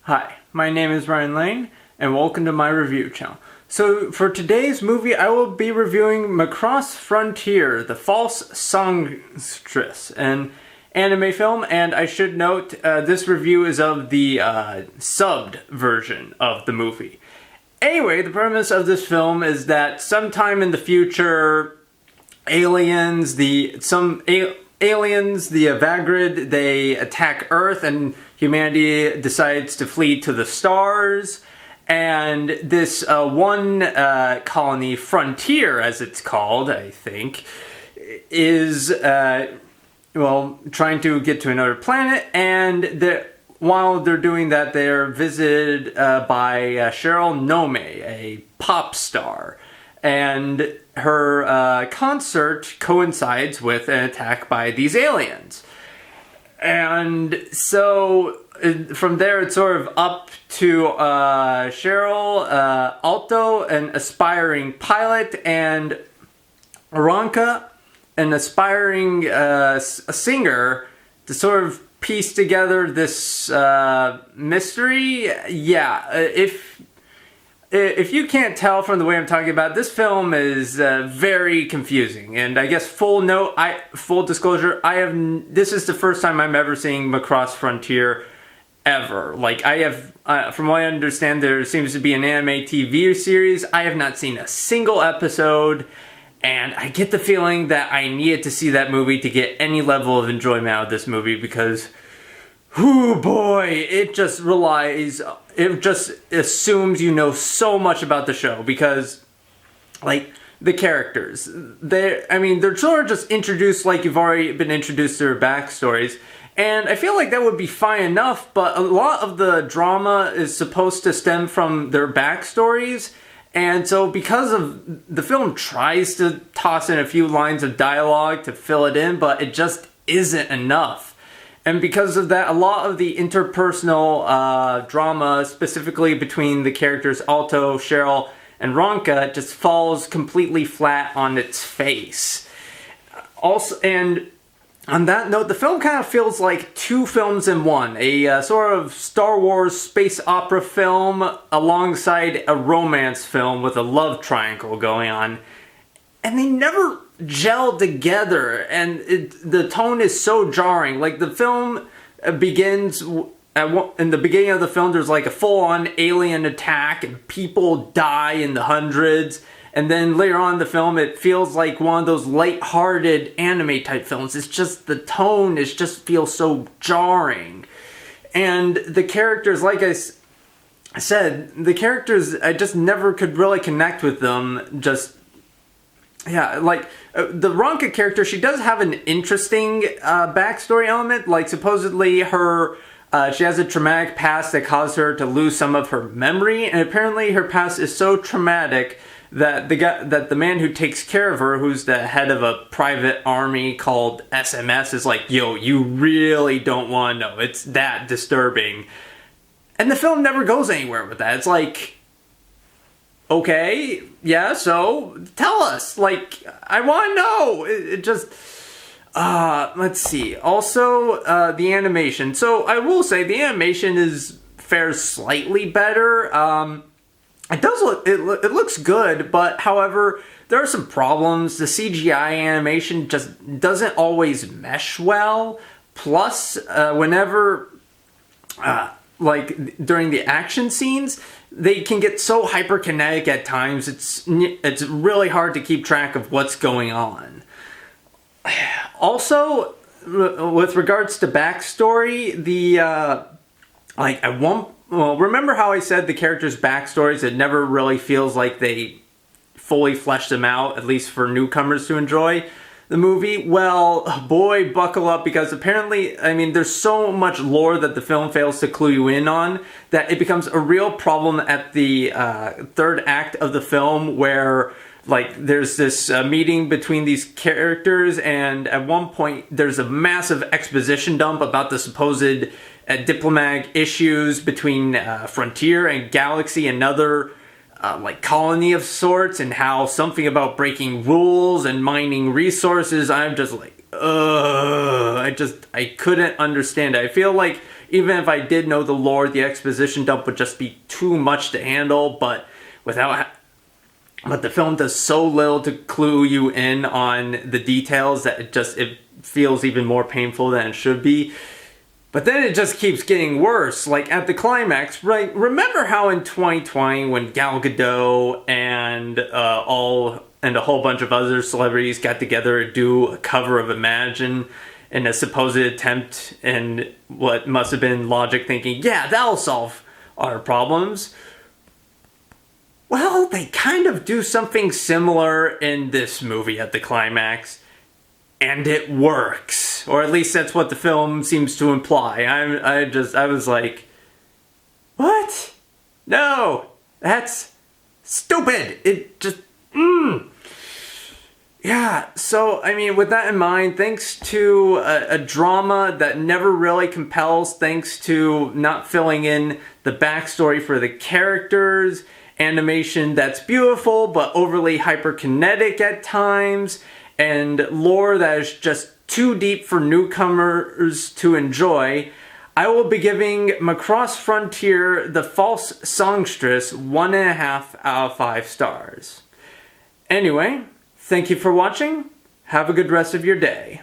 Hi, my name is Ryan Lane, and welcome to my review channel. So, for today's movie, I will be reviewing Macross Frontier, the False Songstress, an anime film, and I should note, this review is of the subbed version of the movie. Anyway, the premise of this film is that sometime in the future, aliens, the Vagrid, they attack Earth, and humanity decides to flee to the stars. And this one colony, Frontier, as it's called, I think, is trying to get to another planet. And while they're doing that, they're visited by Cheryl Nome, a pop star. And her concert coincides with an attack by these aliens. And so from there it's sort of up to Cheryl, Alto, an aspiring pilot, and Aranka, an aspiring singer, to sort of piece together this mystery. Yeah, if you can't tell from the way I'm talking about it, this film is very confusing. And I guess full disclosure, this is the first time I'm ever seeing Macross Frontier ever. Like, I have, from what I understand, there seems to be an anime TV series. I have not seen a single episode, and I get the feeling that I needed to see that movie to get any level of enjoyment out of this movie, because whoo boy, it just assumes you know so much about the show, because, like, the characters, they're sort of just introduced like you've already been introduced to their backstories, and I feel like that would be fine enough, but a lot of the drama is supposed to stem from their backstories, and so because of the film tries to toss in a few lines of dialogue to fill it in, but it just isn't enough. And because of that, a lot of the interpersonal drama, specifically between the characters Alto, Cheryl, and Ronka, just falls completely flat on its face. Also, and on that note, the film kind of feels like two films in one. A sort of Star Wars space opera film alongside a romance film with a love triangle going on. And they never gel together, and the tone is so jarring. Like, the film begins in the beginning of the film, there's like a full-on alien attack and people die in the hundreds, and then later on in the film it feels like one of those light-hearted anime type films. It's just, the tone just feels so jarring. And the characters, like I said, the characters, I just never could really connect with them. Yeah, like, the Ronka character, she does have an interesting backstory element. Like, supposedly she has a traumatic past that caused her to lose some of her memory, and apparently her past is so traumatic that the man who takes care of her, who's the head of a private army called SMS, is like, yo, you really don't want to know. It's that disturbing. And the film never goes anywhere with that. It's like, okay, yeah, so tell us. Like, I want to know. It just, let's see. Also, the animation. So I will say the animation fares slightly better. It looks good, but however, there are some problems. The CGI animation just doesn't always mesh well. Plus, whenever, like, during the action scenes, they can get so hyperkinetic at times, it's really hard to keep track of what's going on. Also, with regards to backstory, remember how I said the characters' backstories, it never really feels like they fully flesh them out, at least for newcomers to enjoy the movie? Well, boy, buckle up, because apparently, there's so much lore that the film fails to clue you in on that it becomes a real problem at the third act of the film, where, like, there's this meeting between these characters, and at one point there's a massive exposition dump about the supposed diplomatic issues between Frontier and Galaxy, another like colony of sorts, and how something about breaking rules and mining resources. I'm just like, I couldn't understand it. I feel like Even if I did know the lore, the exposition dump would just be too much to handle, but the film does so little to clue you in on the details that it feels even more painful than it should be. But then it just keeps getting worse. Like at the climax, right? Remember how in 2020 when Gal Gadot and a whole bunch of other celebrities got together to do a cover of Imagine in a supposed attempt in what must have been logic thinking, yeah, that'll solve our problems. Well, they kind of do something similar in this movie at the climax, and it works. Or at least that's what the film seems to imply. I was like, what? No, that's stupid. It just, Yeah, so, I mean, with that in mind, thanks to a drama that never really compels, thanks to not filling in the backstory for the characters, animation that's beautiful but overly hyperkinetic at times, and lore that is just too deep for newcomers to enjoy, I will be giving Macross Frontier the False Songstress 1.5 out of 5 stars. Anyway, thank you for watching. Have a good rest of your day.